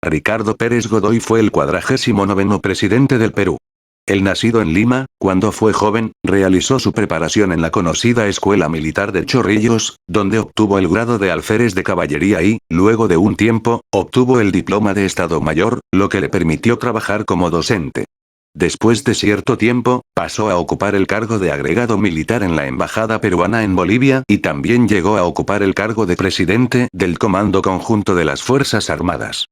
Ricardo Pérez Godoy fue el 49º presidente del Perú. El nacido en Lima, cuando fue joven, realizó su preparación en la conocida Escuela Militar de Chorrillos, donde obtuvo el grado de alférez de caballería y, luego de un tiempo, obtuvo el diploma de Estado Mayor, lo que le permitió trabajar como docente. Después de cierto tiempo, pasó a ocupar el cargo de agregado militar en la Embajada peruana en Bolivia y también llegó a ocupar el cargo de presidente del Comando Conjunto de las Fuerzas Armadas.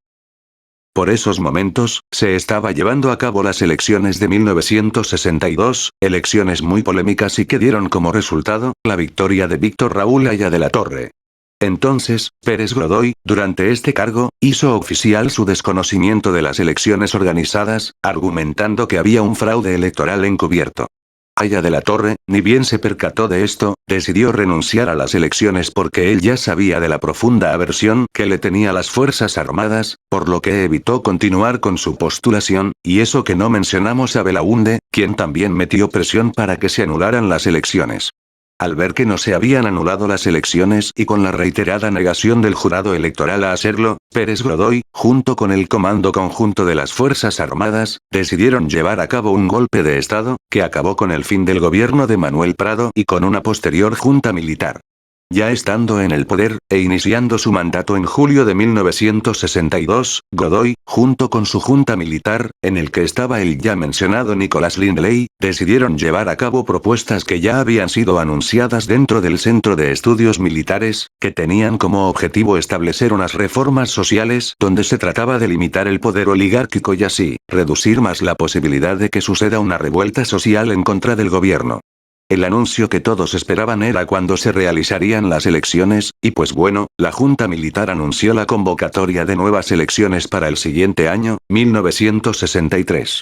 Por esos momentos, se estaba llevando a cabo las elecciones de 1962, elecciones muy polémicas y que dieron como resultado, la victoria de Víctor Raúl Haya de la Torre. Entonces, Pérez Godoy, durante este cargo, hizo oficial su desconocimiento de las elecciones organizadas, argumentando que había un fraude electoral encubierto. Haya de la Torre, ni bien se percató de esto, decidió renunciar a las elecciones porque él ya sabía de la profunda aversión que le tenía a las Fuerzas Armadas, por lo que evitó continuar con su postulación, y eso que no mencionamos a Belaúnde, quien también metió presión para que se anularan las elecciones. Al ver que no se habían anulado las elecciones y con la reiterada negación del jurado electoral a hacerlo, Pérez Godoy, junto con el Comando Conjunto de las Fuerzas Armadas, decidieron llevar a cabo un golpe de Estado, que acabó con el fin del gobierno de Manuel Prado y con una posterior junta militar. Ya estando en el poder, e iniciando su mandato en julio de 1962, Godoy, junto con su junta militar, en el que estaba el ya mencionado Nicolás Lindley, decidieron llevar a cabo propuestas que ya habían sido anunciadas dentro del Centro de Estudios Militares, que tenían como objetivo establecer unas reformas sociales donde se trataba de limitar el poder oligárquico y así, reducir más la posibilidad de que suceda una revuelta social en contra del gobierno. El anuncio que todos esperaban era cuando se realizarían las elecciones, y pues bueno, la Junta Militar anunció la convocatoria de nuevas elecciones para el siguiente año, 1963.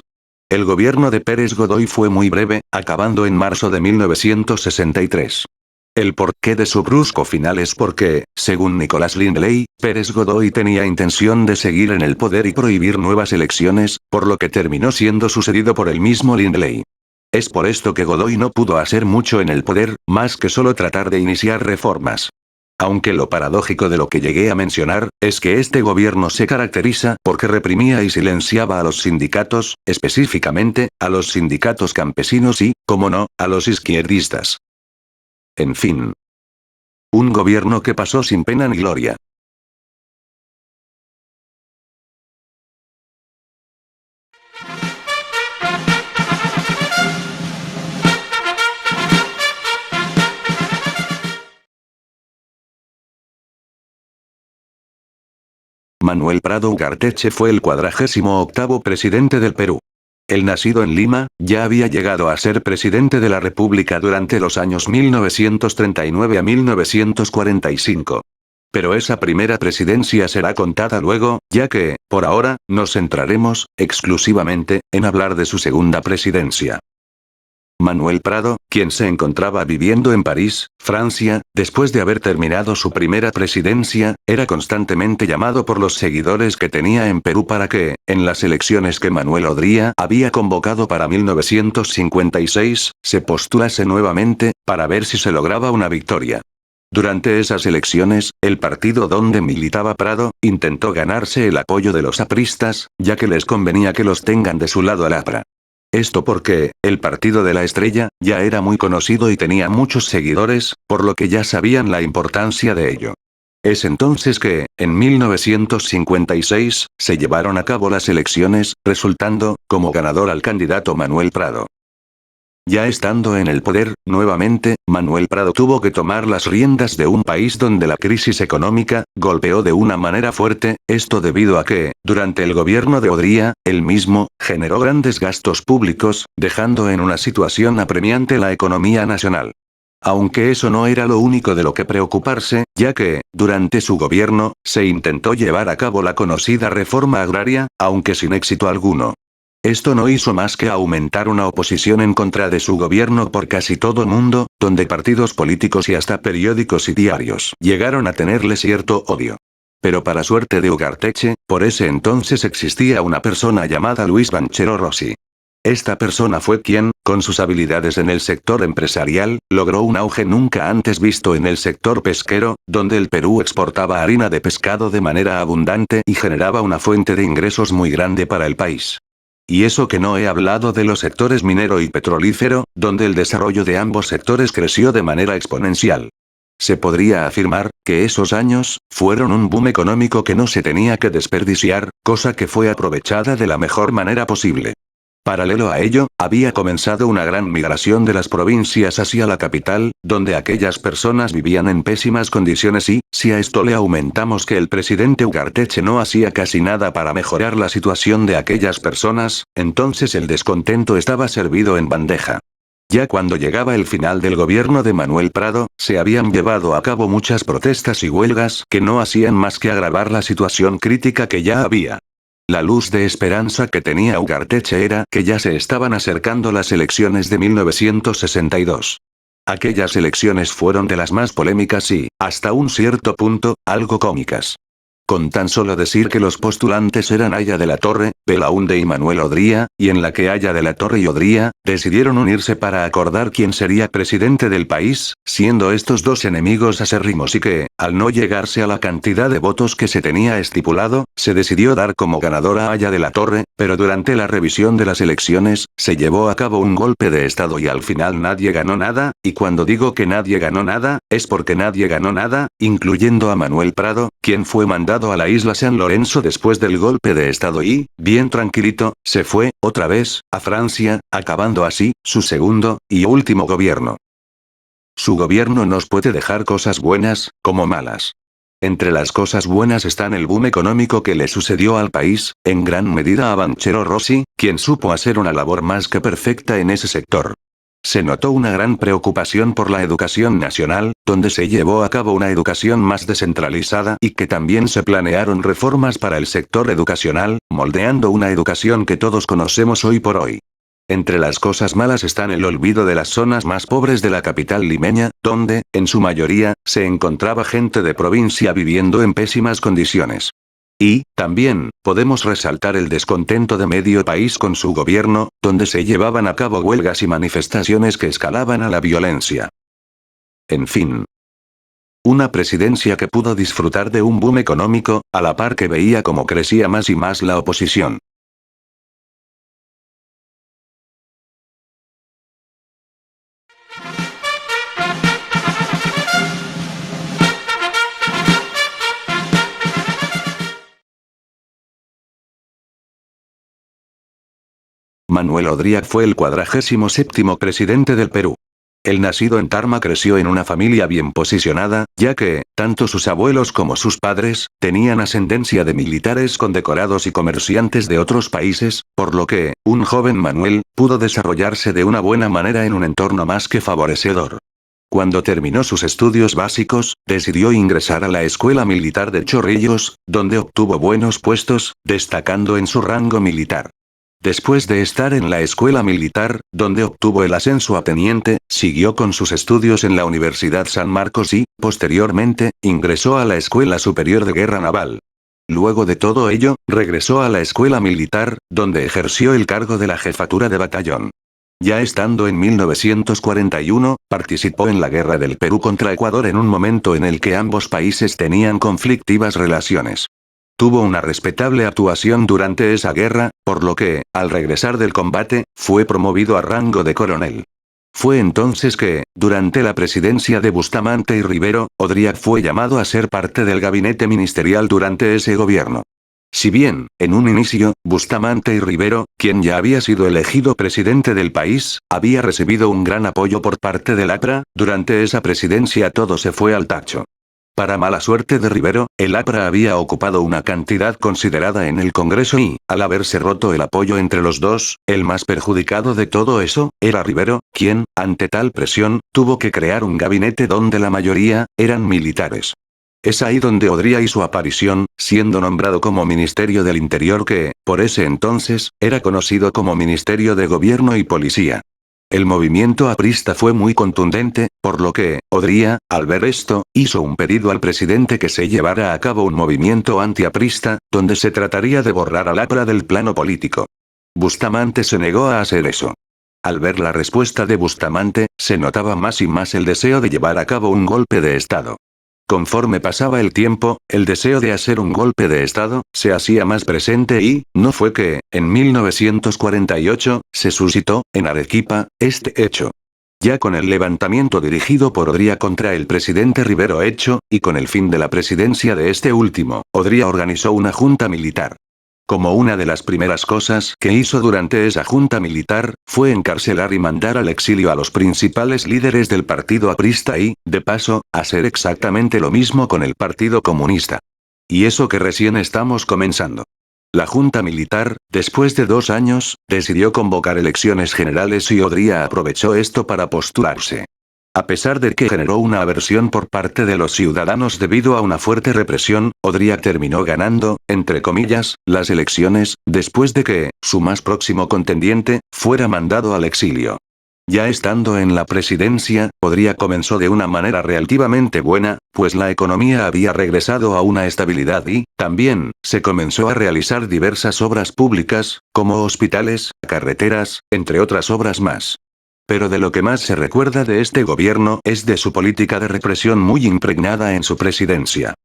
El gobierno de Pérez Godoy fue muy breve, acabando en marzo de 1963. El porqué de su brusco final es porque, según Nicolás Lindley, Pérez Godoy tenía intención de seguir en el poder y prohibir nuevas elecciones, por lo que terminó siendo sucedido por el mismo Lindley. Es por esto que Godoy no pudo hacer mucho en el poder, más que solo tratar de iniciar reformas. Aunque lo paradójico de lo que llegué a mencionar, es que este gobierno se caracteriza porque reprimía y silenciaba a los sindicatos, específicamente, a los sindicatos campesinos y, como no, a los izquierdistas. En fin. Un gobierno que pasó sin pena ni gloria. Manuel Prado Ugarteche fue el 48º presidente del Perú. El nacido en Lima, ya había llegado a ser presidente de la República durante los años 1939 a 1945. Pero esa primera presidencia será contada luego, ya que, por ahora, nos centraremos, exclusivamente, en hablar de su segunda presidencia. Manuel Prado, quien se encontraba viviendo en París, Francia, después de haber terminado su primera presidencia, era constantemente llamado por los seguidores que tenía en Perú para que, en las elecciones que Manuel Odría había convocado para 1956, se postulase nuevamente, para ver si se lograba una victoria. Durante esas elecciones, el partido donde militaba Prado, intentó ganarse el apoyo de los apristas, ya que les convenía que los tengan de su lado al APRA. Esto porque, el Partido de la Estrella, ya era muy conocido y tenía muchos seguidores, por lo que ya sabían la importancia de ello. Es entonces que, en 1956, se llevaron a cabo las elecciones, resultando, como ganador al candidato Manuel Prado. Ya estando en el poder, nuevamente, Manuel Prado tuvo que tomar las riendas de un país donde la crisis económica golpeó de una manera fuerte, esto debido a que, durante el gobierno de Odría, él mismo generó grandes gastos públicos, dejando en una situación apremiante la economía nacional. Aunque eso no era lo único de lo que preocuparse, ya que, durante su gobierno, se intentó llevar a cabo la conocida reforma agraria, aunque sin éxito alguno. Esto no hizo más que aumentar una oposición en contra de su gobierno por casi todo el mundo, donde partidos políticos y hasta periódicos y diarios llegaron a tenerle cierto odio. Pero para suerte de Ugarteche, por ese entonces existía una persona llamada Luis Banchero Rossi. Esta persona fue quien, con sus habilidades en el sector empresarial, logró un auge nunca antes visto en el sector pesquero, donde el Perú exportaba harina de pescado de manera abundante y generaba una fuente de ingresos muy grande para el país. Y eso que no he hablado de los sectores minero y petrolífero, donde el desarrollo de ambos sectores creció de manera exponencial. Se podría afirmar que esos años fueron un boom económico que no se tenía que desperdiciar, cosa que fue aprovechada de la mejor manera posible. Paralelo a ello, había comenzado una gran migración de las provincias hacia la capital, donde aquellas personas vivían en pésimas condiciones y, si a esto le aumentamos que el presidente Ugarteche no hacía casi nada para mejorar la situación de aquellas personas, entonces el descontento estaba servido en bandeja. Ya cuando llegaba el final del gobierno de Manuel Prado, se habían llevado a cabo muchas protestas y huelgas que no hacían más que agravar la situación crítica que ya había. La luz de esperanza que tenía Ugarteche era que ya se estaban acercando las elecciones de 1962. Aquellas elecciones fueron de las más polémicas y, hasta un cierto punto, algo cómicas. Con tan solo decir que los postulantes eran Aya de la Torre, Belaúnde y Manuel Odría, y en la que Aya de la Torre y Odría decidieron unirse para acordar quién sería presidente del país, siendo estos dos enemigos acérrimos y que, al no llegarse a la cantidad de votos que se tenía estipulado, se decidió dar como ganadora a Aya de la Torre, pero durante la revisión de las elecciones, se llevó a cabo un golpe de estado y al final nadie ganó nada, y cuando digo que nadie ganó nada, es porque nadie ganó nada, incluyendo a Manuel Prado, quien fue mandado a la isla San Lorenzo después del golpe de estado y, bien tranquilito, se fue, otra vez, a Francia, acabando así, su segundo, y último gobierno. Su gobierno nos puede dejar cosas buenas, como malas. Entre las cosas buenas están el boom económico que le sucedió al país, en gran medida a Banchero Rossi, quien supo hacer una labor más que perfecta en ese sector. Se notó una gran preocupación por la educación nacional, donde se llevó a cabo una educación más descentralizada y que también se planearon reformas para el sector educacional, moldeando una educación que todos conocemos hoy por hoy. Entre las cosas malas están el olvido de las zonas más pobres de la capital limeña, donde, en su mayoría, se encontraba gente de provincia viviendo en pésimas condiciones. Y, también, podemos resaltar el descontento de medio país con su gobierno, donde se llevaban a cabo huelgas y manifestaciones que escalaban a la violencia. En fin. Una presidencia que pudo disfrutar de un boom económico, a la par que veía cómo crecía más y más la oposición. Manuel Odría fue el 47º presidente del Perú. El nacido en Tarma creció en una familia bien posicionada, ya que, tanto sus abuelos como sus padres, tenían ascendencia de militares condecorados y comerciantes de otros países, por lo que, un joven Manuel, pudo desarrollarse de una buena manera en un entorno más que favorecedor. Cuando terminó sus estudios básicos, decidió ingresar a la Escuela Militar de Chorrillos, donde obtuvo buenos puestos, destacando en su rango militar. Después de estar en la escuela militar, donde obtuvo el ascenso a teniente, siguió con sus estudios en la Universidad San Marcos y, posteriormente, ingresó a la Escuela Superior de Guerra Naval. Luego de todo ello, regresó a la escuela militar, donde ejerció el cargo de la jefatura de batallón. Ya estando en 1941, participó en la Guerra del Perú contra Ecuador en un momento en el que ambos países tenían conflictivas relaciones. Tuvo una respetable actuación durante esa guerra, por lo que, al regresar del combate, fue promovido a rango de coronel. Fue entonces que, durante la presidencia de Bustamante y Rivero, Odría fue llamado a ser parte del gabinete ministerial durante ese gobierno. Si bien, en un inicio, Bustamante y Rivero, quien ya había sido elegido presidente del país, había recibido un gran apoyo por parte del APRA, durante esa presidencia todo se fue al tacho. Para mala suerte de Rivero, el APRA había ocupado una cantidad considerada en el Congreso y, al haberse roto el apoyo entre los dos, el más perjudicado de todo eso, era Rivero, quien, ante tal presión, tuvo que crear un gabinete donde la mayoría, eran militares. Es ahí donde Odría hizo aparición, siendo nombrado como Ministerio del Interior que, por ese entonces, era conocido como Ministerio de Gobierno y Policía. El movimiento aprista fue muy contundente, por lo que, Odría, al ver esto, hizo un pedido al presidente que se llevara a cabo un movimiento antiaprista, donde se trataría de borrar al APRA del plano político. Bustamante se negó a hacer eso. Al ver la respuesta de Bustamante, se notaba más y más el deseo de llevar a cabo un golpe de Estado. Conforme pasaba el tiempo, el deseo de hacer un golpe de Estado se hacía más presente y, no fue que, en 1948, se suscitó, en Arequipa, este hecho. Ya con el levantamiento dirigido por Odría contra el presidente Rivero hecho, y con el fin de la presidencia de este último, Odría organizó una junta militar. Como una de las primeras cosas que hizo durante esa junta militar, fue encarcelar y mandar al exilio a los principales líderes del partido aprista y, de paso, hacer exactamente lo mismo con el Partido Comunista. Y eso que recién estamos comenzando. La junta militar, después de 2 años, decidió convocar elecciones generales y Odría aprovechó esto para postularse. A pesar de que generó una aversión por parte de los ciudadanos debido a una fuerte represión, Odría terminó ganando, entre comillas, las elecciones, después de que, su más próximo contendiente, fuera mandado al exilio. Ya estando en la presidencia, Odría comenzó de una manera relativamente buena, pues la economía había regresado a una estabilidad y, también, se comenzó a realizar diversas obras públicas, como hospitales, carreteras, entre otras obras más. Pero de lo que más se recuerda de este gobierno es de su política de represión muy impregnada en su presidencia.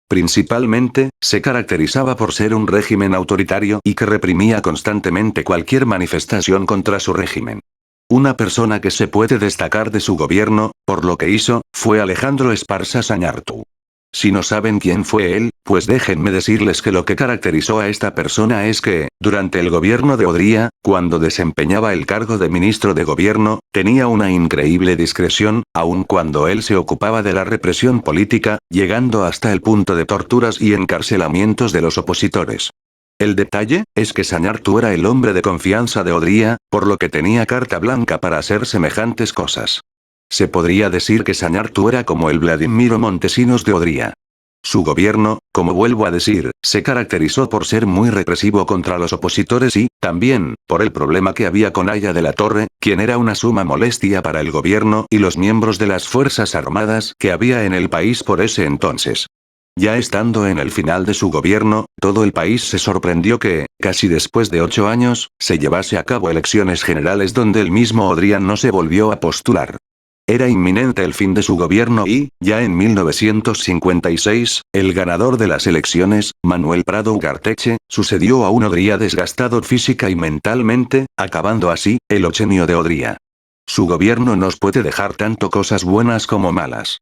Principalmente, se caracterizaba por ser un régimen autoritario y que reprimía constantemente cualquier manifestación contra su régimen. Una persona que se puede destacar de su gobierno, por lo que hizo, fue Alejandro Esparza Sañartu. Si no saben quién fue él, pues déjenme decirles que lo que caracterizó a esta persona es que, durante el gobierno de Odría, cuando desempeñaba el cargo de ministro de gobierno, tenía una increíble discreción, aun cuando él se ocupaba de la represión política, llegando hasta el punto de torturas y encarcelamientos de los opositores. El detalle, es que Sañartu era el hombre de confianza de Odría, por lo que tenía carta blanca para hacer semejantes cosas. Se podría decir que Sañartu era como el Vladimiro Montesinos de Odría. Su gobierno, como vuelvo a decir, se caracterizó por ser muy represivo contra los opositores y, también, por el problema que había con Aya de la Torre, quien era una suma molestia para el gobierno y los miembros de las Fuerzas Armadas que había en el país por ese entonces. Ya estando en el final de su gobierno, todo el país se sorprendió que, casi después de 8 años, se llevase a cabo elecciones generales donde el mismo Odría no se volvió a postular. Era inminente el fin de su gobierno y, ya en 1956, el ganador de las elecciones, Manuel Prado Ugarteche, sucedió a un Odría desgastado física y mentalmente, acabando así, el ochenio de Odría. Su gobierno nos puede dejar tanto cosas buenas como malas.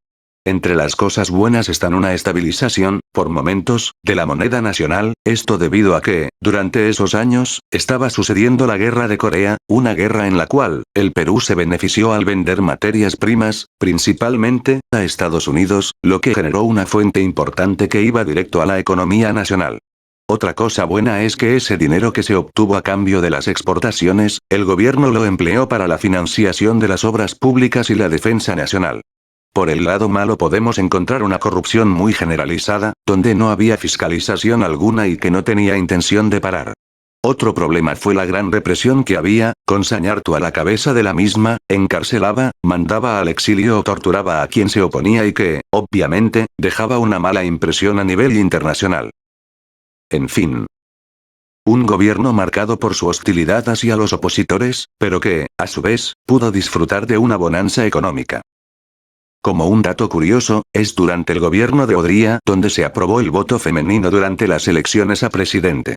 Entre las cosas buenas están una estabilización, por momentos, de la moneda nacional, esto debido a que, durante esos años, estaba sucediendo la guerra de Corea, una guerra en la cual, el Perú se benefició al vender materias primas, principalmente, a Estados Unidos, lo que generó una fuente importante que iba directo a la economía nacional. Otra cosa buena es que ese dinero que se obtuvo a cambio de las exportaciones, el gobierno lo empleó para la financiación de las obras públicas y la defensa nacional. Por el lado malo podemos encontrar una corrupción muy generalizada, donde no había fiscalización alguna y que no tenía intención de parar. Otro problema fue la gran represión que había, con Sañartu a la cabeza de la misma, encarcelaba, mandaba al exilio o torturaba a quien se oponía y que, obviamente, dejaba una mala impresión a nivel internacional. En fin. Un gobierno marcado por su hostilidad hacia los opositores, pero que, a su vez, pudo disfrutar de una bonanza económica. Como un dato curioso, es durante el gobierno de Odría donde se aprobó el voto femenino durante las elecciones a presidente.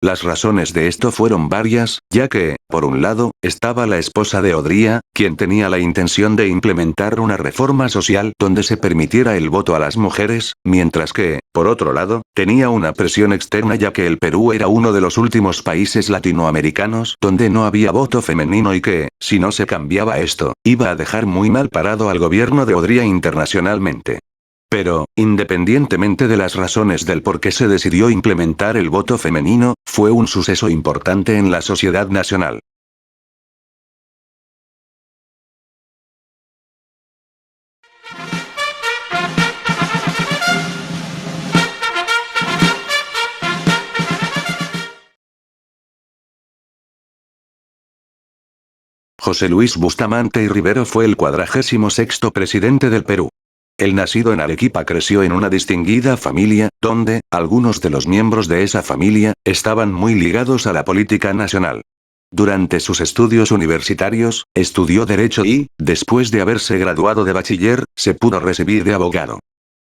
Las razones de esto fueron varias, ya que, por un lado, estaba la esposa de Odría, quien tenía la intención de implementar una reforma social donde se permitiera el voto a las mujeres, mientras que, por otro lado, tenía una presión externa ya que el Perú era uno de los últimos países latinoamericanos donde no había voto femenino y que, si no se cambiaba esto, iba a dejar muy mal parado al gobierno de Odría internacionalmente. Pero, independientemente de las razones del por qué se decidió implementar el voto femenino, fue un suceso importante en la sociedad nacional. José Luis Bustamante y Rivero fue el 46º presidente del Perú. El nacido en Arequipa creció en una distinguida familia, donde, algunos de los miembros de esa familia, estaban muy ligados a la política nacional. Durante sus estudios universitarios, estudió Derecho y, después de haberse graduado de bachiller, se pudo recibir de abogado.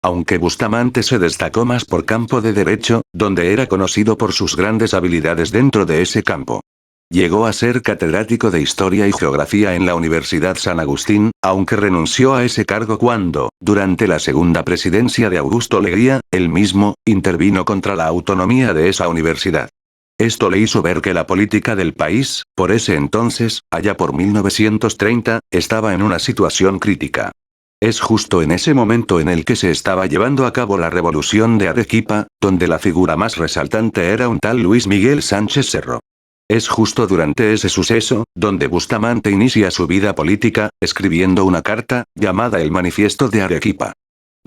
Aunque Bustamante se destacó más por campo de Derecho, donde era conocido por sus grandes habilidades dentro de ese campo. Llegó a ser catedrático de Historia y Geografía en la Universidad San Agustín, aunque renunció a ese cargo cuando, durante la segunda presidencia de Augusto Leguía, él mismo, intervino contra la autonomía de esa universidad. Esto le hizo ver que la política del país, por ese entonces, allá por 1930, estaba en una situación crítica. Es justo en ese momento en el que se estaba llevando a cabo la revolución de Arequipa, donde la figura más resaltante era un tal Luis Miguel Sánchez Cerro. Es justo durante ese suceso, donde Bustamante inicia su vida política, escribiendo una carta, llamada el Manifiesto de Arequipa.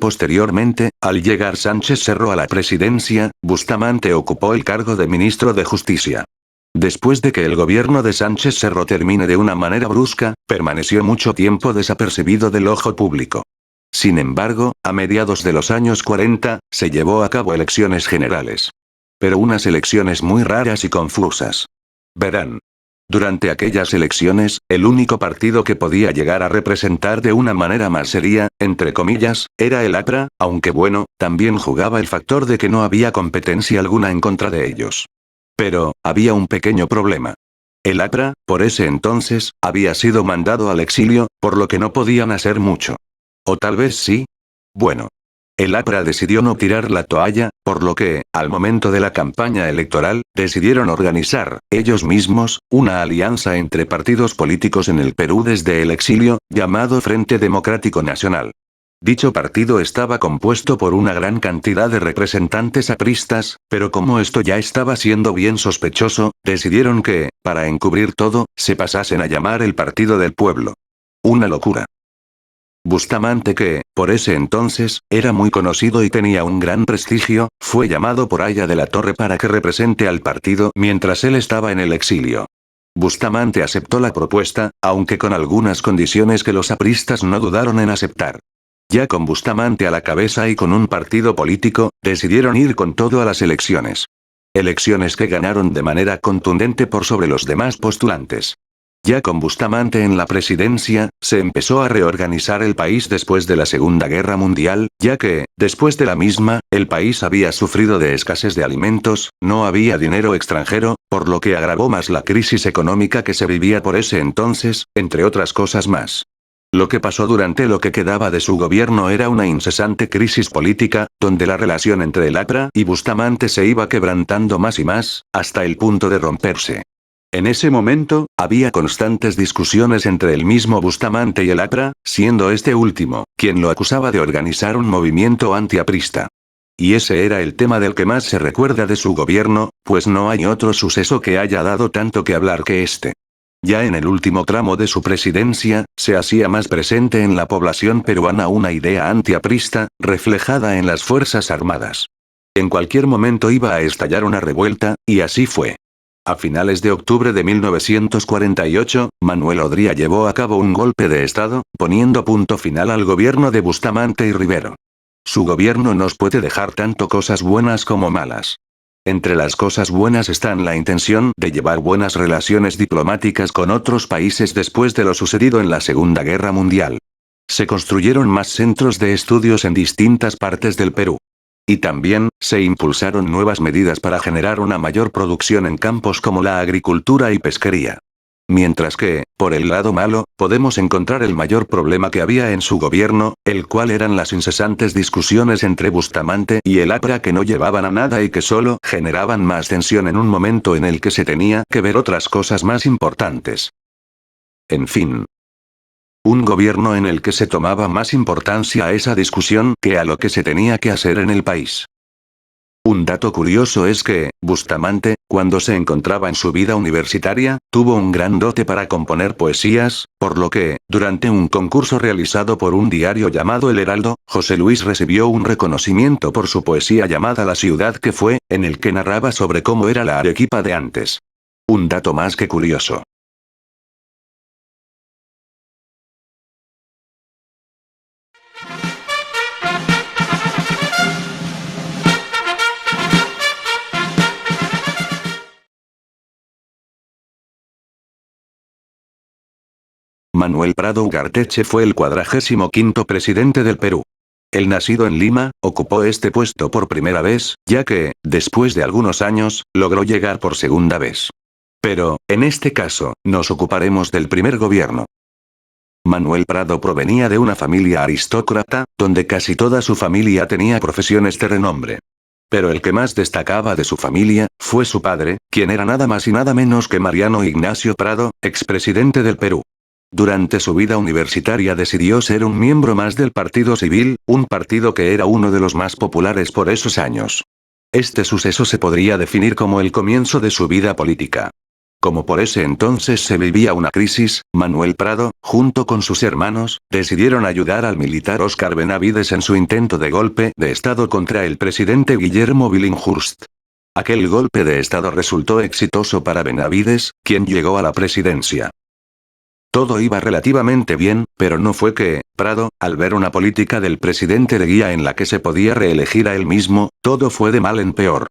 Posteriormente, al llegar Sánchez Cerro a la presidencia, Bustamante ocupó el cargo de ministro de Justicia. Después de que el gobierno de Sánchez Cerro termine de una manera brusca, permaneció mucho tiempo desapercibido del ojo público. Sin embargo, a mediados de los años 40, se llevó a cabo elecciones generales. Pero unas elecciones muy raras y confusas. Verán. Durante aquellas elecciones, el único partido que podía llegar a representar de una manera más seria, entre comillas, era el APRA, aunque bueno, también jugaba el factor de que no había competencia alguna en contra de ellos. Pero, había un pequeño problema. El APRA, por ese entonces, había sido mandado al exilio, por lo que no podían hacer mucho. ¿O tal vez sí? Bueno. El APRA decidió no tirar la toalla, por lo que, al momento de la campaña electoral, decidieron organizar, ellos mismos, una alianza entre partidos políticos en el Perú desde el exilio, llamado Frente Democrático Nacional. Dicho partido estaba compuesto por una gran cantidad de representantes apristas, pero como esto ya estaba siendo bien sospechoso, decidieron que, para encubrir todo, se pasasen a llamar el Partido del Pueblo. Una locura. Bustamante que, por ese entonces, era muy conocido y tenía un gran prestigio, fue llamado por Aya de la Torre para que represente al partido mientras él estaba en el exilio. Bustamante aceptó la propuesta, aunque con algunas condiciones que los apristas no dudaron en aceptar. Ya con Bustamante a la cabeza y con un partido político, decidieron ir con todo a las elecciones. Elecciones que ganaron de manera contundente por sobre los demás postulantes. Ya con Bustamante en la presidencia, se empezó a reorganizar el país después de la Segunda Guerra Mundial, ya que, después de la misma, el país había sufrido de escasez de alimentos, no había dinero extranjero, por lo que agravó más la crisis económica que se vivía por ese entonces, entre otras cosas más. Lo que pasó durante lo que quedaba de su gobierno era una incesante crisis política, donde la relación entre el APRA y Bustamante se iba quebrantando más y más, hasta el punto de romperse. En ese momento, había constantes discusiones entre el mismo Bustamante y el APRA, siendo este último, quien lo acusaba de organizar un movimiento antiaprista. Y ese era el tema del que más se recuerda de su gobierno, pues no hay otro suceso que haya dado tanto que hablar que este. Ya en el último tramo de su presidencia, se hacía más presente en la población peruana una idea antiaprista, reflejada en las Fuerzas Armadas. En cualquier momento iba a estallar una revuelta, y así fue. A finales de octubre de 1948, Manuel Odría llevó a cabo un golpe de Estado, poniendo punto final al gobierno de Bustamante y Rivero. Su gobierno nos puede dejar tanto cosas buenas como malas. Entre las cosas buenas están la intención de llevar buenas relaciones diplomáticas con otros países después de lo sucedido en la Segunda Guerra Mundial. Se construyeron más centros de estudios en distintas partes del Perú. Y también, se impulsaron nuevas medidas para generar una mayor producción en campos como la agricultura y pesquería. Mientras que, por el lado malo, podemos encontrar el mayor problema que había en su gobierno, el cual eran las incesantes discusiones entre Bustamante y el APRA que no llevaban a nada y que solo generaban más tensión en un momento en el que se tenía que ver otras cosas más importantes. En fin. Un gobierno en el que se tomaba más importancia a esa discusión que a lo que se tenía que hacer en el país. Un dato curioso es que, Bustamante, cuando se encontraba en su vida universitaria, tuvo un gran dote para componer poesías, por lo que, durante un concurso realizado por un diario llamado El Heraldo, José Luis recibió un reconocimiento por su poesía llamada La ciudad que fue, en el que narraba sobre cómo era la Arequipa de antes. Un dato más que curioso. Manuel Prado Ugarteche fue el 45º presidente del Perú. El nacido en Lima, ocupó este puesto por primera vez, ya que, después de algunos años, logró llegar por segunda vez. Pero, en este caso, nos ocuparemos del primer gobierno. Manuel Prado provenía de una familia aristócrata, donde casi toda su familia tenía profesiones de renombre. Pero el que más destacaba de su familia, fue su padre, quien era nada más y nada menos que Mariano Ignacio Prado, expresidente del Perú. Durante su vida universitaria decidió ser un miembro más del Partido Civil, un partido que era uno de los más populares por esos años. Este suceso se podría definir como el comienzo de su vida política. Como por ese entonces se vivía una crisis, Manuel Prado, junto con sus hermanos, decidieron ayudar al militar Óscar Benavides en su intento de golpe de Estado contra el presidente Guillermo Billinghurst. Aquel golpe de Estado resultó exitoso para Benavides, quien llegó a la presidencia. Todo iba relativamente bien, pero no fue que, Prado, al ver una política del presidente Leguía en la que se podía reelegir a él mismo, todo fue de mal en peor.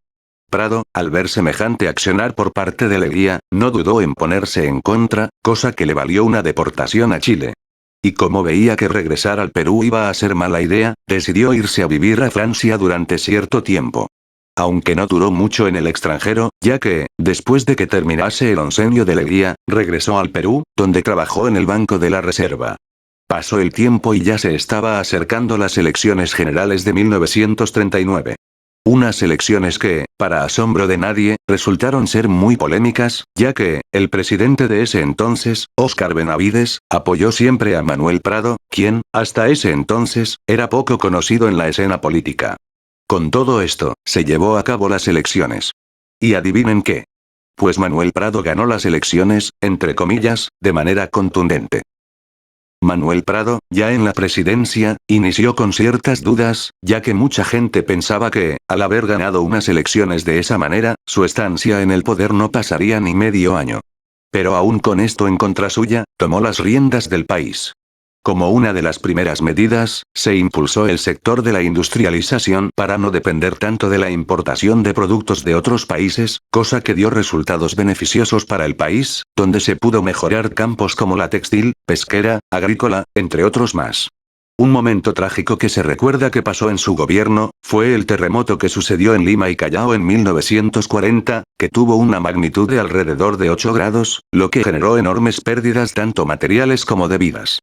Prado, al ver semejante accionar por parte de Leguía, no dudó en ponerse en contra, cosa que le valió una deportación a Chile. Y como veía que regresar al Perú iba a ser mala idea, decidió irse a vivir a Francia durante cierto tiempo. Aunque no duró mucho en el extranjero, ya que, después de que terminase el oncenio de Leguía, regresó al Perú, donde trabajó en el Banco de la Reserva. Pasó el tiempo y ya se estaba acercando las elecciones generales de 1939. Unas elecciones que, para asombro de nadie, resultaron ser muy polémicas, ya que, el presidente de ese entonces, Óscar Benavides, apoyó siempre a Manuel Prado, quien, hasta ese entonces, era poco conocido en la escena política. Con todo esto, se llevó a cabo las elecciones. ¿Y adivinen qué? Pues Manuel Prado ganó las elecciones, entre comillas, de manera contundente. Manuel Prado, ya en la presidencia, inició con ciertas dudas, ya que mucha gente pensaba que, al haber ganado unas elecciones de esa manera, su estancia en el poder no pasaría ni medio año. Pero aún con esto en contra suya, tomó las riendas del país. Como una de las primeras medidas, se impulsó el sector de la industrialización para no depender tanto de la importación de productos de otros países, cosa que dio resultados beneficiosos para el país, donde se pudo mejorar campos como la textil, pesquera, agrícola, entre otros más. Un momento trágico que se recuerda que pasó en su gobierno, fue el terremoto que sucedió en Lima y Callao en 1940, que tuvo una magnitud de alrededor de 8 grados, lo que generó enormes pérdidas tanto materiales como de vidas.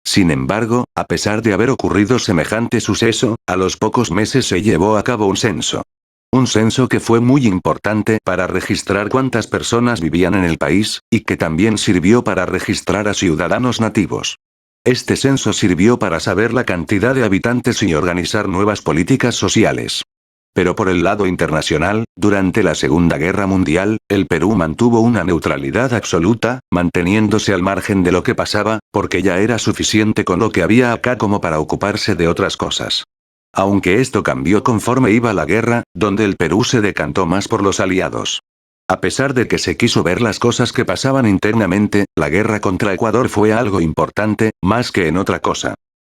Sin embargo, a pesar de haber ocurrido semejante suceso, a los pocos meses se llevó a cabo un censo. Un censo que fue muy importante para registrar cuántas personas vivían en el país, y que también sirvió para registrar a ciudadanos nativos. Este censo sirvió para saber la cantidad de habitantes y organizar nuevas políticas sociales. Pero por el lado internacional, durante la Segunda Guerra Mundial, el Perú mantuvo una neutralidad absoluta, manteniéndose al margen de lo que pasaba, porque ya era suficiente con lo que había acá como para ocuparse de otras cosas. Aunque esto cambió conforme iba la guerra, donde el Perú se decantó más por los aliados. A pesar de que se quiso ver las cosas que pasaban internamente, la guerra contra Ecuador fue algo importante, más que en otra cosa.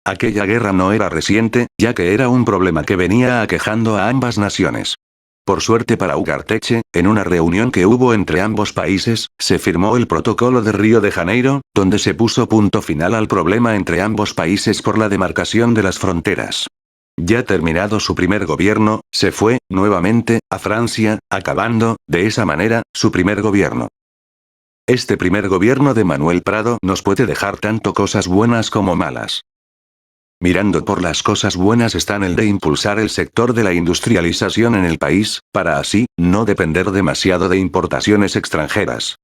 Aquella guerra no era reciente, ya que era un problema que venía aquejando a ambas naciones. Por suerte para Ugarteche, en una reunión que hubo entre ambos países, se firmó el Protocolo de Río de Janeiro, donde se puso punto final al problema entre ambos países por la demarcación de las fronteras. Ya terminado su primer gobierno, se fue, nuevamente, a Francia, acabando, de esa manera, su primer gobierno. Este primer gobierno de Manuel Prado nos puede dejar tanto cosas buenas como malas. Mirando por las cosas buenas están el de impulsar el sector de la industrialización en el país, para así, no depender demasiado de importaciones extranjeras.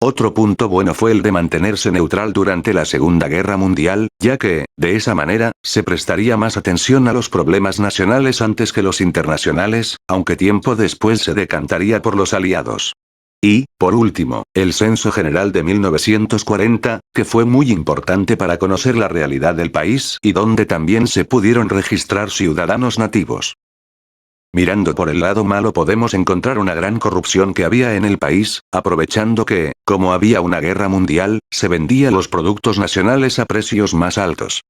Otro punto bueno fue el de mantenerse neutral durante la Segunda Guerra Mundial, ya que, de esa manera, se prestaría más atención a los problemas nacionales antes que los internacionales, aunque tiempo después se decantaría por los aliados. Y, por último, el Censo General de 1940, que fue muy importante para conocer la realidad del país y donde también se pudieron registrar ciudadanos nativos. Mirando por el lado malo podemos encontrar una gran corrupción que había en el país, aprovechando que, como había una guerra mundial, se vendían los productos nacionales a precios más altos.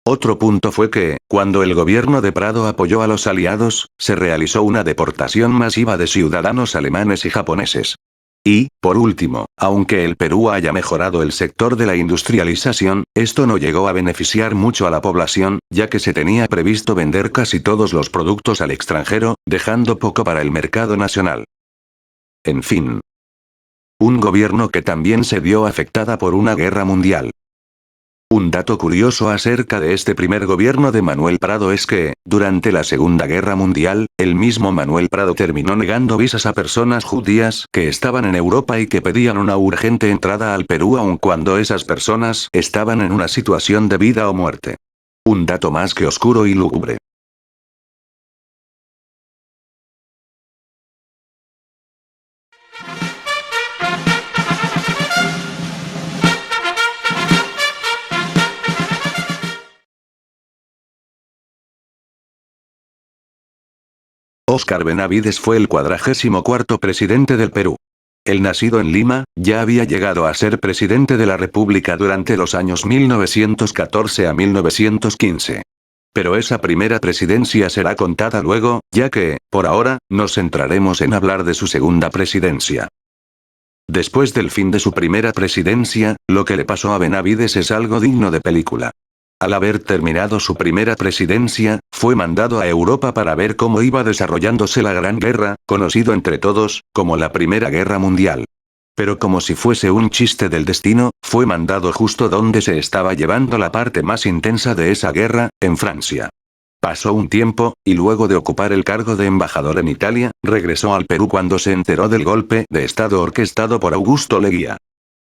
Otro punto fue que, cuando el gobierno de Prado apoyó a los aliados, se realizó una deportación masiva de ciudadanos alemanes y japoneses. Y, por último, aunque el Perú haya mejorado el sector de la industrialización, esto no llegó a beneficiar mucho a la población, ya que se tenía previsto vender casi todos los productos al extranjero, dejando poco para el mercado nacional. En fin. Un gobierno que también se vio afectada por una guerra mundial. Un dato curioso acerca de este primer gobierno de Manuel Prado es que, durante la Segunda Guerra Mundial, el mismo Manuel Prado terminó negando visas a personas judías que estaban en Europa y que pedían una urgente entrada al Perú aun cuando esas personas estaban en una situación de vida o muerte. Un dato más que oscuro y lúgubre. Óscar Benavides fue el 44º presidente del Perú. El nacido en Lima, ya había llegado a ser presidente de la República durante los años 1914 a 1915. Pero esa primera presidencia será contada luego, ya que, por ahora, nos centraremos en hablar de su segunda presidencia. Después del fin de su primera presidencia, lo que le pasó a Benavides es algo digno de película. Al haber terminado su primera presidencia, fue mandado a Europa para ver cómo iba desarrollándose la Gran Guerra, conocido entre todos, como la Primera Guerra Mundial. Pero como si fuese un chiste del destino, fue mandado justo donde se estaba llevando la parte más intensa de esa guerra, en Francia. Pasó un tiempo, y luego de ocupar el cargo de embajador en Italia, regresó al Perú cuando se enteró del golpe de Estado orquestado por Augusto Leguía.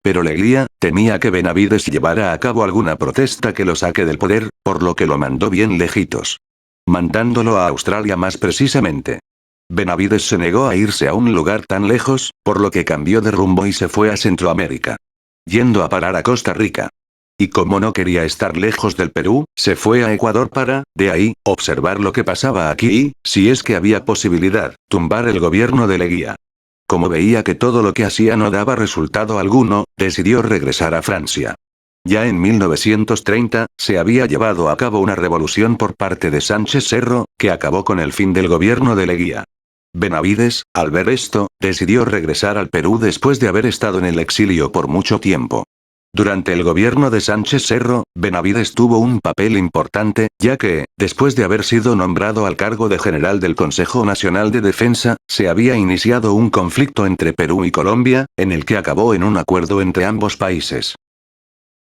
Pero Leguía temía que Benavides llevara a cabo alguna protesta que lo saque del poder, por lo que lo mandó bien lejitos. Mandándolo a Australia más precisamente. Benavides se negó a irse a un lugar tan lejos, por lo que cambió de rumbo y se fue a Centroamérica. Yendo a parar a Costa Rica. Y como no quería estar lejos del Perú, se fue a Ecuador para, de ahí, observar lo que pasaba aquí y, si es que había posibilidad, tumbar el gobierno de Leguía. Como veía que todo lo que hacía no daba resultado alguno, decidió regresar a Francia. Ya en 1930, se había llevado a cabo una revolución por parte de Sánchez Cerro, que acabó con el fin del gobierno de Leguía. Benavides, al ver esto, decidió regresar al Perú después de haber estado en el exilio por mucho tiempo. Durante el gobierno de Sánchez Cerro, Benavides tuvo un papel importante, ya que, después de haber sido nombrado al cargo de general del Consejo Nacional de Defensa, se había iniciado un conflicto entre Perú y Colombia, en el que acabó en un acuerdo entre ambos países.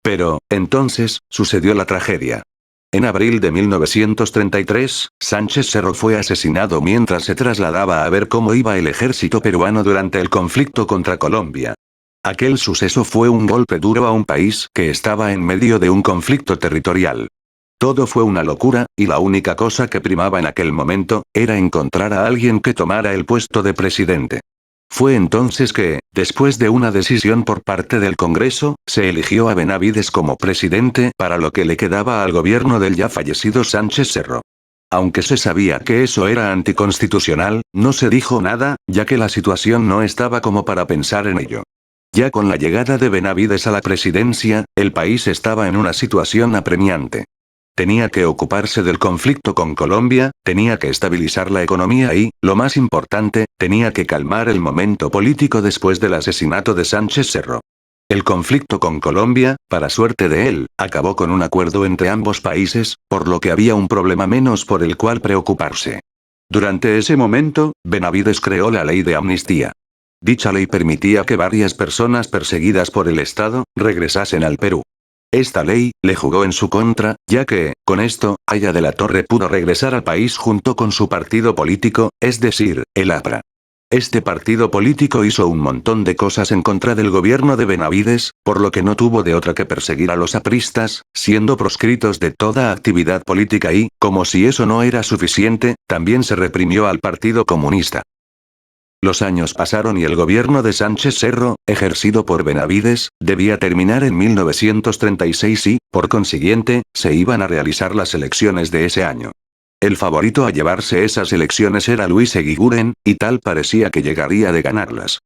Pero, entonces, sucedió la tragedia. En abril de 1933, Sánchez Cerro fue asesinado mientras se trasladaba a ver cómo iba el ejército peruano durante el conflicto contra Colombia. Aquel suceso fue un golpe duro a un país que estaba en medio de un conflicto territorial. Todo fue una locura, y la única cosa que primaba en aquel momento, era encontrar a alguien que tomara el puesto de presidente. Fue entonces que, después de una decisión por parte del Congreso, se eligió a Benavides como presidente para lo que le quedaba al gobierno del ya fallecido Sánchez Cerro. Aunque se sabía que eso era anticonstitucional, no se dijo nada, ya que la situación no estaba como para pensar en ello. Ya con la llegada de Benavides a la presidencia, el país estaba en una situación apremiante. Tenía que ocuparse del conflicto con Colombia, tenía que estabilizar la economía y, lo más importante, tenía que calmar el momento político después del asesinato de Sánchez Cerro. El conflicto con Colombia, para suerte de él, acabó con un acuerdo entre ambos países, por lo que había un problema menos por el cual preocuparse. Durante ese momento, Benavides creó la ley de amnistía. Dicha ley permitía que varias personas perseguidas por el Estado, regresasen al Perú. Esta ley, le jugó en su contra, ya que, con esto, Haya de la Torre pudo regresar al país junto con su partido político, es decir, el APRA. Este partido político hizo un montón de cosas en contra del gobierno de Benavides, por lo que no tuvo de otra que perseguir a los apristas, siendo proscritos de toda actividad política y, como si eso no era suficiente, también se reprimió al Partido Comunista. Los años pasaron y el gobierno de Sánchez Cerro, ejercido por Benavides, debía terminar en 1936 y, por consiguiente, se iban a realizar las elecciones de ese año. El favorito a llevarse esas elecciones era Luis Eguiguren, y tal parecía que llegaría de ganarlas.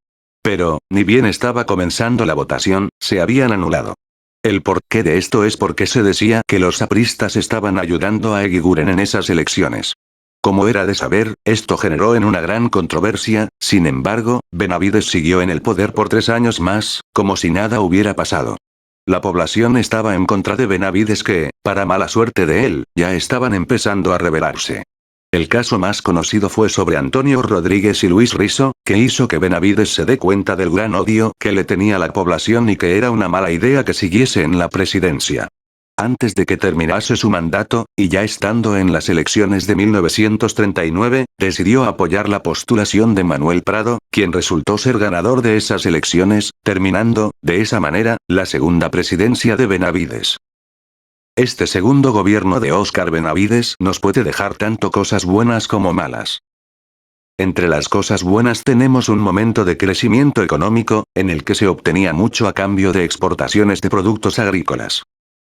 Pero, ni bien estaba comenzando la votación, se habían anulado. El porqué de esto es porque se decía que los apristas estaban ayudando a Eguiguren en esas elecciones. Como era de saber, esto generó en una gran controversia. Sin embargo, Benavides siguió en el poder por 3 años más, como si nada hubiera pasado. La población estaba en contra de Benavides que, para mala suerte de él, ya estaban empezando a rebelarse. El caso más conocido fue sobre Antonio Rodríguez y Luis Risso, que hizo que Benavides se dé cuenta del gran odio que le tenía la población y que era una mala idea que siguiese en la presidencia. Antes de que terminase su mandato, y ya estando en las elecciones de 1939, decidió apoyar la postulación de Manuel Prado, quien resultó ser ganador de esas elecciones, terminando, de esa manera, la segunda presidencia de Benavides. Este segundo gobierno de Óscar Benavides nos puede dejar tanto cosas buenas como malas. Entre las cosas buenas tenemos un momento de crecimiento económico, en el que se obtenía mucho a cambio de exportaciones de productos agrícolas.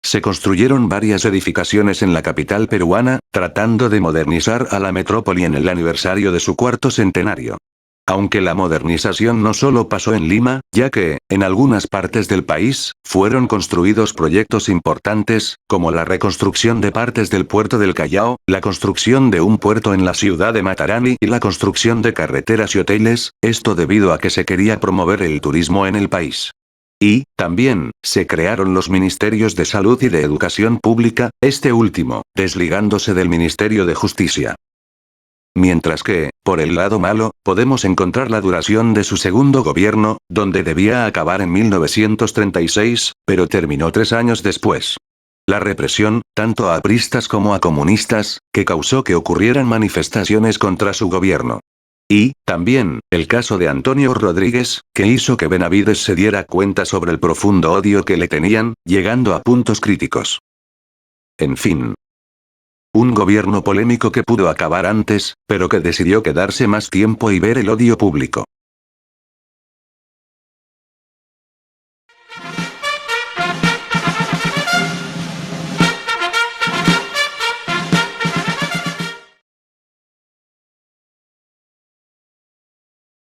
Se construyeron varias edificaciones en la capital peruana, tratando de modernizar a la metrópoli en el aniversario de su cuarto centenario. Aunque la modernización no solo pasó en Lima, ya que, en algunas partes del país, fueron construidos proyectos importantes, como la reconstrucción de partes del puerto del Callao, la construcción de un puerto en la ciudad de Matarani y la construcción de carreteras y hoteles, esto debido a que se quería promover el turismo en el país. Y, también, se crearon los ministerios de Salud y de Educación Pública, este último, desligándose del Ministerio de Justicia. Mientras que, por el lado malo, podemos encontrar la duración de su segundo gobierno, donde debía acabar en 1936, pero terminó 3 años después. La represión, tanto a apristas como a comunistas, que causó que ocurrieran manifestaciones contra su gobierno. Y, también, el caso de Antonio Rodríguez, que hizo que Benavides se diera cuenta sobre el profundo odio que le tenían, llegando a puntos críticos. En fin. Un gobierno polémico que pudo acabar antes, pero que decidió quedarse más tiempo y ver el odio público.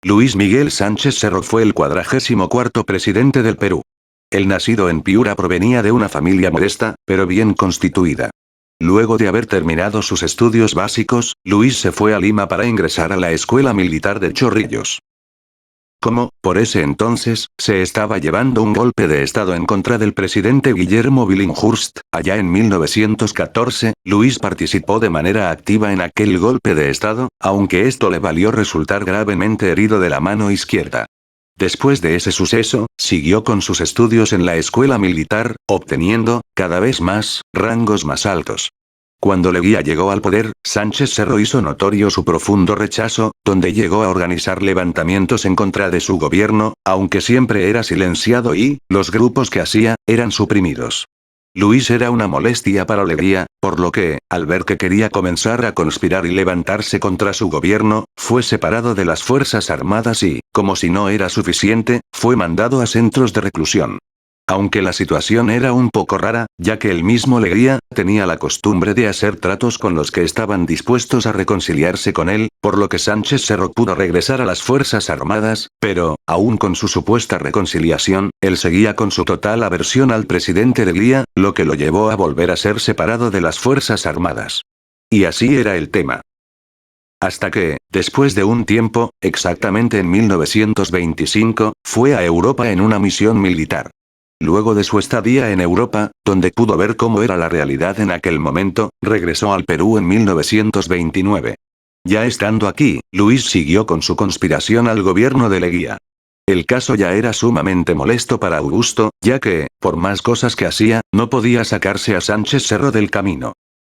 Luis Miguel Sánchez Cerro fue el 44º presidente del Perú. El nacido en Piura provenía de una familia modesta, pero bien constituida. Luego de haber terminado sus estudios básicos, Luis se fue a Lima para ingresar a la Escuela Militar de Chorrillos. Como, por ese entonces, se estaba llevando un golpe de Estado en contra del presidente Guillermo Billinghurst, allá en 1914, Luis participó de manera activa en aquel golpe de Estado, aunque esto le valió resultar gravemente herido de la mano izquierda. Después de ese suceso, siguió con sus estudios en la escuela militar, obteniendo, cada vez más, rangos más altos. Cuando Leguía llegó al poder, Sánchez Cerro hizo notorio su profundo rechazo, donde llegó a organizar levantamientos en contra de su gobierno, aunque siempre era silenciado y, los grupos que hacía, eran suprimidos. Luis era una molestia para Leguía, por lo que, al ver que quería comenzar a conspirar y levantarse contra su gobierno, fue separado de las Fuerzas Armadas y, como si no era suficiente, fue mandado a centros de reclusión. Aunque la situación era un poco rara, ya que el mismo Leguía tenía la costumbre de hacer tratos con los que estaban dispuestos a reconciliarse con él, por lo que Sánchez Cerro pudo regresar a las Fuerzas Armadas, pero, aún con su supuesta reconciliación, él seguía con su total aversión al presidente Leguía, lo que lo llevó a volver a ser separado de las Fuerzas Armadas. Y así era el tema. Hasta que, después de un tiempo, exactamente en 1925, fue a Europa en una misión militar. Luego de su estadía en Europa, donde pudo ver cómo era la realidad en aquel momento, regresó al Perú en 1929. Ya estando aquí, Luis siguió con su conspiración al gobierno de Leguía. El caso ya era sumamente molesto para Augusto, ya que, por más cosas que hacía, no podía sacarse a Sánchez Cerro del camino.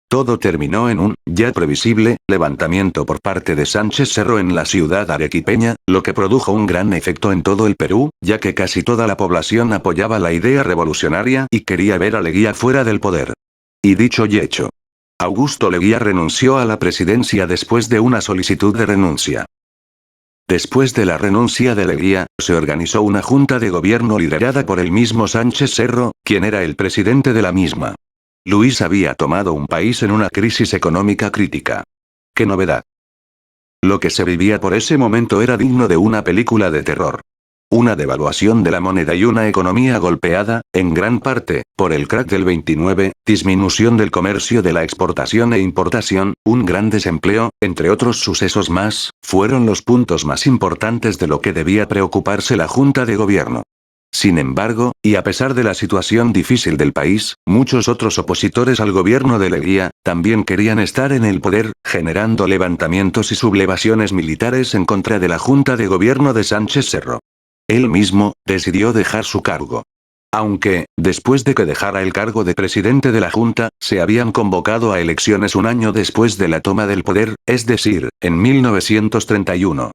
Todo terminó en un, ya previsible, levantamiento por parte de Sánchez Cerro en la ciudad arequipeña, lo que produjo un gran efecto en todo el Perú, ya que casi toda la población apoyaba la idea revolucionaria y quería ver a Leguía fuera del poder. Y dicho y hecho. Augusto Leguía renunció a la presidencia después de una solicitud de renuncia. Después de la renuncia de Leguía, se organizó una junta de gobierno liderada por el mismo Sánchez Cerro, quien era el presidente de la misma. Luis había tomado un país en una crisis económica crítica. ¡Qué novedad! Lo que se vivía por ese momento era digno de una película de terror. Una devaluación de la moneda y una economía golpeada, en gran parte, por el crack del 29, disminución del comercio de la exportación e importación, un gran desempleo, entre otros sucesos más, fueron los puntos más importantes de lo que debía preocuparse la Junta de Gobierno. Sin embargo, y a pesar de la situación difícil del país, muchos otros opositores al gobierno de Leguía, también querían estar en el poder, generando levantamientos y sublevaciones militares en contra de la Junta de Gobierno de Sánchez Cerro. Él mismo, decidió dejar su cargo. Aunque, después de que dejara el cargo de presidente de la Junta, se habían convocado a elecciones un año después de la toma del poder, es decir, en 1931.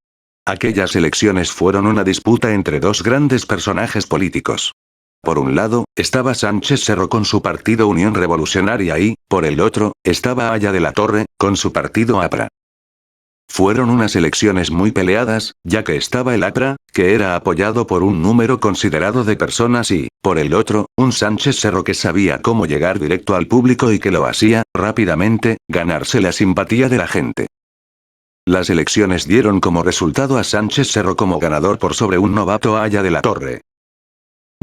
Aquellas elecciones fueron una disputa entre dos grandes personajes políticos. Por un lado, estaba Sánchez Cerro con su partido Unión Revolucionaria y, por el otro, estaba Aya de la Torre, con su partido APRA. Fueron unas elecciones muy peleadas, ya que estaba el APRA, que era apoyado por un número considerado de personas y, por el otro, un Sánchez Cerro que sabía cómo llegar directo al público y que lo hacía, rápidamente, ganarse la simpatía de la gente. Las elecciones dieron como resultado a Sánchez Cerro como ganador por sobre un novato Aya de la Torre.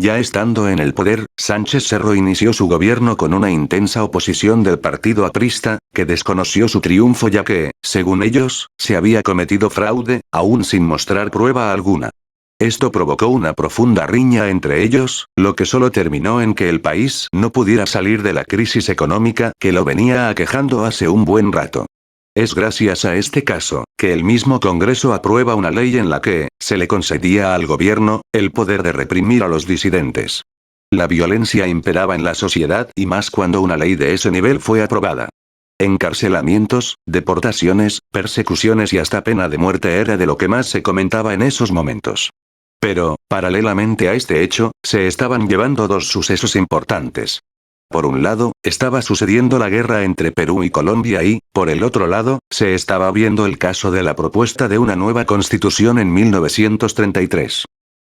Ya estando en el poder, Sánchez Cerro inició su gobierno con una intensa oposición del partido aprista, que desconoció su triunfo ya que, según ellos, se había cometido fraude, aún sin mostrar prueba alguna. Esto provocó una profunda riña entre ellos, lo que solo terminó en que el país no pudiera salir de la crisis económica que lo venía aquejando hace un buen rato. Es gracias a este caso, que el mismo Congreso aprueba una ley en la que, se le concedía al gobierno, el poder de reprimir a los disidentes. La violencia imperaba en la sociedad y más cuando una ley de ese nivel fue aprobada. Encarcelamientos, deportaciones, persecuciones y hasta pena de muerte era de lo que más se comentaba en esos momentos. Pero, paralelamente a este hecho, se estaban llevando dos sucesos importantes. Por un lado, estaba sucediendo la guerra entre Perú y Colombia y, por el otro lado, se estaba viendo el caso de la propuesta de una nueva constitución en 1933.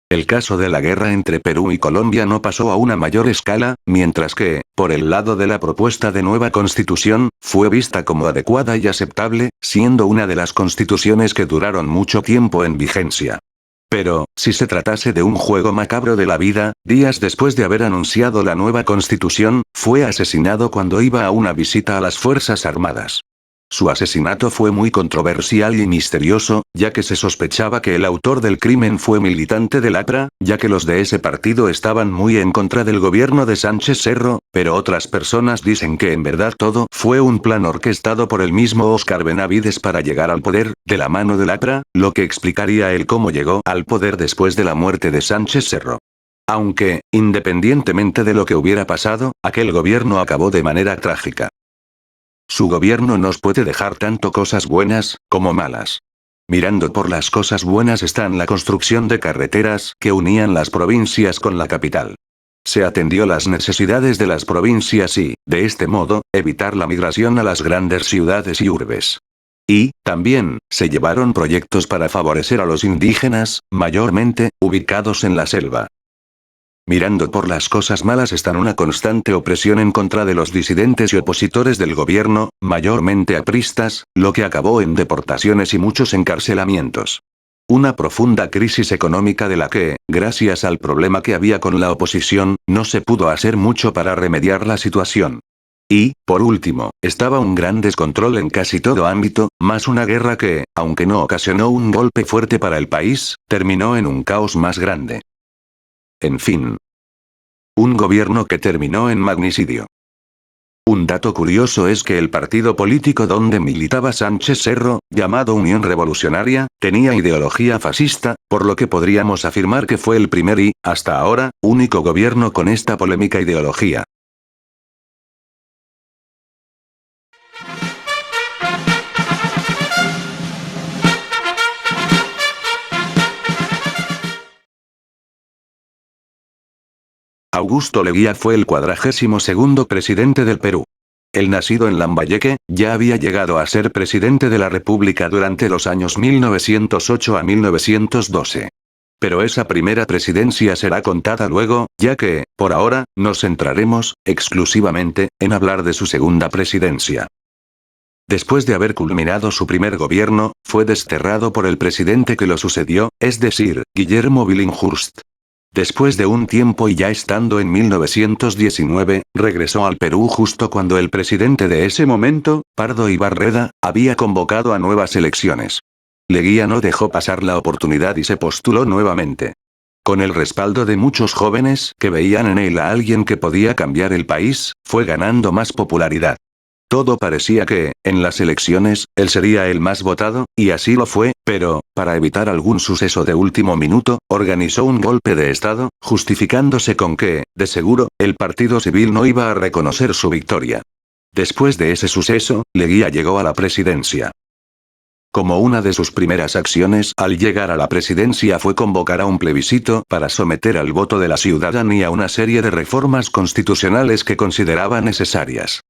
El caso de la guerra entre Perú y Colombia no pasó a una mayor escala, mientras que, por el lado de la propuesta de nueva constitución, fue vista como adecuada y aceptable, siendo una de las constituciones que duraron mucho tiempo en vigencia. Pero, si se tratase de un juego macabro de la vida, días después de haber anunciado la nueva constitución, fue asesinado cuando iba a una visita a las Fuerzas Armadas. Su asesinato fue muy controversial y misterioso, ya que se sospechaba que el autor del crimen fue militante del APRA, ya que los de ese partido estaban muy en contra del gobierno de Sánchez Cerro, pero otras personas dicen que en verdad todo fue un plan orquestado por el mismo Óscar Benavides para llegar al poder, de la mano del APRA, lo que explicaría el cómo llegó al poder después de la muerte de Sánchez Cerro. Aunque, independientemente de lo que hubiera pasado, aquel gobierno acabó de manera trágica. Su gobierno nos puede dejar tanto cosas buenas, como malas. Mirando por las cosas buenas están la construcción de carreteras que unían las provincias con la capital. Se atendió las necesidades de las provincias y, de este modo, evitar la migración a las grandes ciudades y urbes. Y, también, se llevaron proyectos para favorecer a los indígenas, mayormente, ubicados en la selva. Mirando por las cosas malas están una constante opresión en contra de los disidentes y opositores del gobierno, mayormente apristas, lo que acabó en deportaciones y muchos encarcelamientos. Una profunda crisis económica de la que, gracias al problema que había con la oposición, no se pudo hacer mucho para remediar la situación. Y, por último, estaba un gran descontrol en casi todo ámbito, más una guerra que, aunque no ocasionó un golpe fuerte para el país, terminó en un caos más grande. En fin. Un gobierno que terminó en magnicidio. Un dato curioso es que el partido político donde militaba Sánchez Cerro, llamado Unión Revolucionaria, tenía ideología fascista, por lo que podríamos afirmar que fue el primer y, hasta ahora, único gobierno con esta polémica ideología. Augusto Leguía fue el 42º presidente del Perú. El nacido en Lambayeque, ya había llegado a ser presidente de la República durante los años 1908 a 1912. Pero esa primera presidencia será contada luego, ya que, por ahora, nos centraremos, exclusivamente, en hablar de su segunda presidencia. Después de haber culminado su primer gobierno, fue desterrado por el presidente que lo sucedió, es decir, Guillermo Billinghurst. Después de un tiempo y ya estando en 1919, regresó al Perú justo cuando el presidente de ese momento, Pardo Ibarreda, había convocado a nuevas elecciones. Leguía no dejó pasar la oportunidad y se postuló nuevamente. Con el respaldo de muchos jóvenes que veían en él a alguien que podía cambiar el país, fue ganando más popularidad. Todo parecía que, en las elecciones, él sería el más votado, y así lo fue, pero, para evitar algún suceso de último minuto, organizó un golpe de Estado, justificándose con que, de seguro, el partido civil no iba a reconocer su victoria. Después de ese suceso, Leguía llegó a la presidencia. Como una de sus primeras acciones al llegar a la presidencia fue convocar a un plebiscito para someter al voto de la ciudadanía una serie de reformas constitucionales que consideraba necesarias.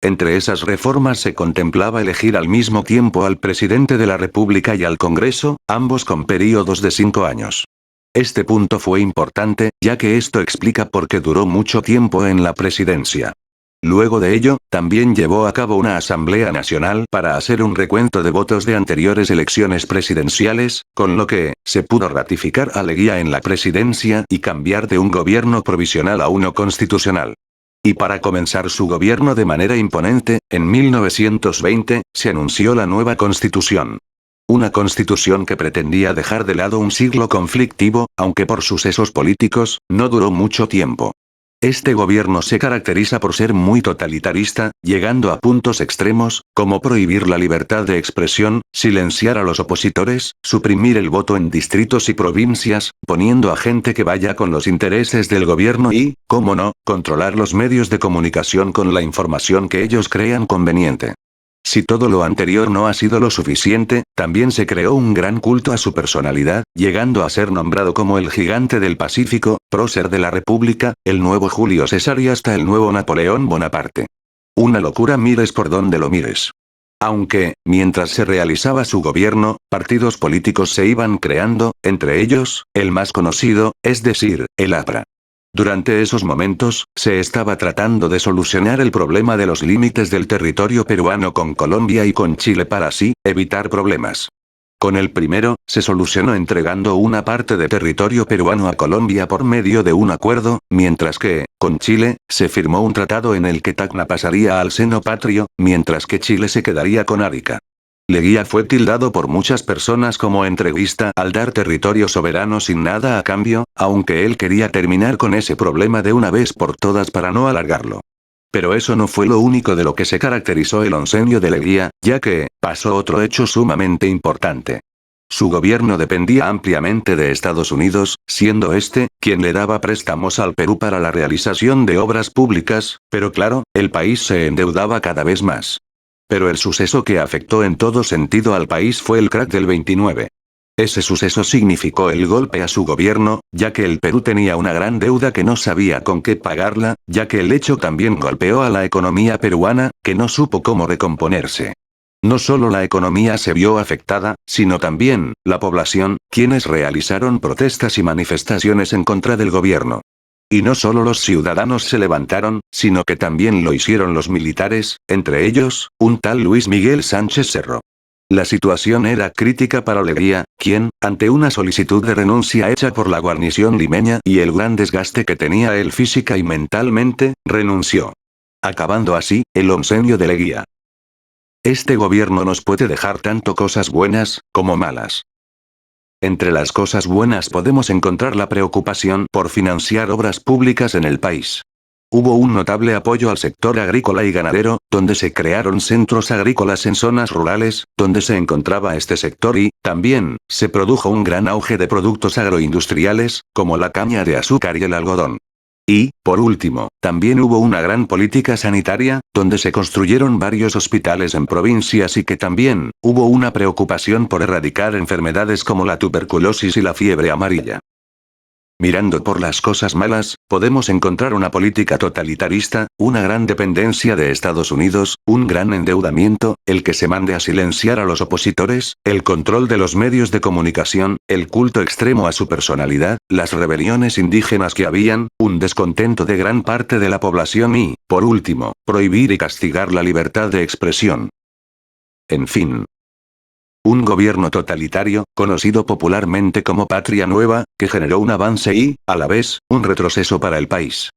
Entre esas reformas se contemplaba elegir al mismo tiempo al presidente de la República y al Congreso, ambos con períodos de 5 años. Este punto fue importante, ya que esto explica por qué duró mucho tiempo en la presidencia. Luego de ello, también llevó a cabo una Asamblea Nacional para hacer un recuento de votos de anteriores elecciones presidenciales, con lo que, se pudo ratificar a Leguía en la presidencia y cambiar de un gobierno provisional a uno constitucional. Y para comenzar su gobierno de manera imponente, en 1920, se anunció la nueva Constitución. Una constitución que pretendía dejar de lado un siglo conflictivo, aunque por sucesos políticos, no duró mucho tiempo. Este gobierno se caracteriza por ser muy totalitarista, llegando a puntos extremos, como prohibir la libertad de expresión, silenciar a los opositores, suprimir el voto en distritos y provincias, poniendo a gente que vaya con los intereses del gobierno y, cómo no, controlar los medios de comunicación con la información que ellos crean conveniente. Si todo lo anterior no ha sido lo suficiente, también se creó un gran culto a su personalidad, llegando a ser nombrado como el gigante del Pacífico, prócer de la República, el nuevo Julio César y hasta el nuevo Napoleón Bonaparte. Una locura mires por donde lo mires. Aunque, mientras se realizaba su gobierno, partidos políticos se iban creando, entre ellos, el más conocido, es decir, el APRA. Durante esos momentos, se estaba tratando de solucionar el problema de los límites del territorio peruano con Colombia y con Chile para así, evitar problemas. Con el primero, se solucionó entregando una parte de territorio peruano a Colombia por medio de un acuerdo, mientras que, con Chile, se firmó un tratado en el que Tacna pasaría al seno patrio, mientras que Chile se quedaría con Arica. Leguía fue tildado por muchas personas como entreguista al dar territorio soberano sin nada a cambio, aunque él quería terminar con ese problema de una vez por todas para no alargarlo. Pero eso no fue lo único de lo que se caracterizó el oncenio de Leguía, ya que, pasó otro hecho sumamente importante. Su gobierno dependía ampliamente de Estados Unidos, siendo este, quien le daba préstamos al Perú para la realización de obras públicas, pero claro, el país se endeudaba cada vez más. Pero el suceso que afectó en todo sentido al país fue el crack del 29. Ese suceso significó el golpe a su gobierno, ya que el Perú tenía una gran deuda que no sabía con qué pagarla, ya que el hecho también golpeó a la economía peruana, que no supo cómo recomponerse. No solo la economía se vio afectada, sino también, la población, quienes realizaron protestas y manifestaciones en contra del gobierno. Y no solo los ciudadanos se levantaron, sino que también lo hicieron los militares, entre ellos, un tal Luis Miguel Sánchez Cerro. La situación era crítica para Leguía, quien, ante una solicitud de renuncia hecha por la guarnición limeña y el gran desgaste que tenía él física y mentalmente, renunció. Acabando así, el oncenio de Leguía. Este gobierno nos puede dejar tanto cosas buenas, como malas. Entre las cosas buenas podemos encontrar la preocupación por financiar obras públicas en el país. Hubo un notable apoyo al sector agrícola y ganadero, donde se crearon centros agrícolas en zonas rurales, donde se encontraba este sector y, también, se produjo un gran auge de productos agroindustriales, como la caña de azúcar y el algodón. Y, por último, también hubo una gran política sanitaria, donde se construyeron varios hospitales en provincias y que también, hubo una preocupación por erradicar enfermedades como la tuberculosis y la fiebre amarilla. Mirando por las cosas malas, podemos encontrar una política totalitarista, una gran dependencia de Estados Unidos, un gran endeudamiento, el que se mande a silenciar a los opositores, el control de los medios de comunicación, el culto extremo a su personalidad, las rebeliones indígenas que habían, un descontento de gran parte de la población y, por último, prohibir y castigar la libertad de expresión. En fin. Un gobierno totalitario, conocido popularmente como Patria Nueva, que generó un avance y, a la vez, un retroceso para el país.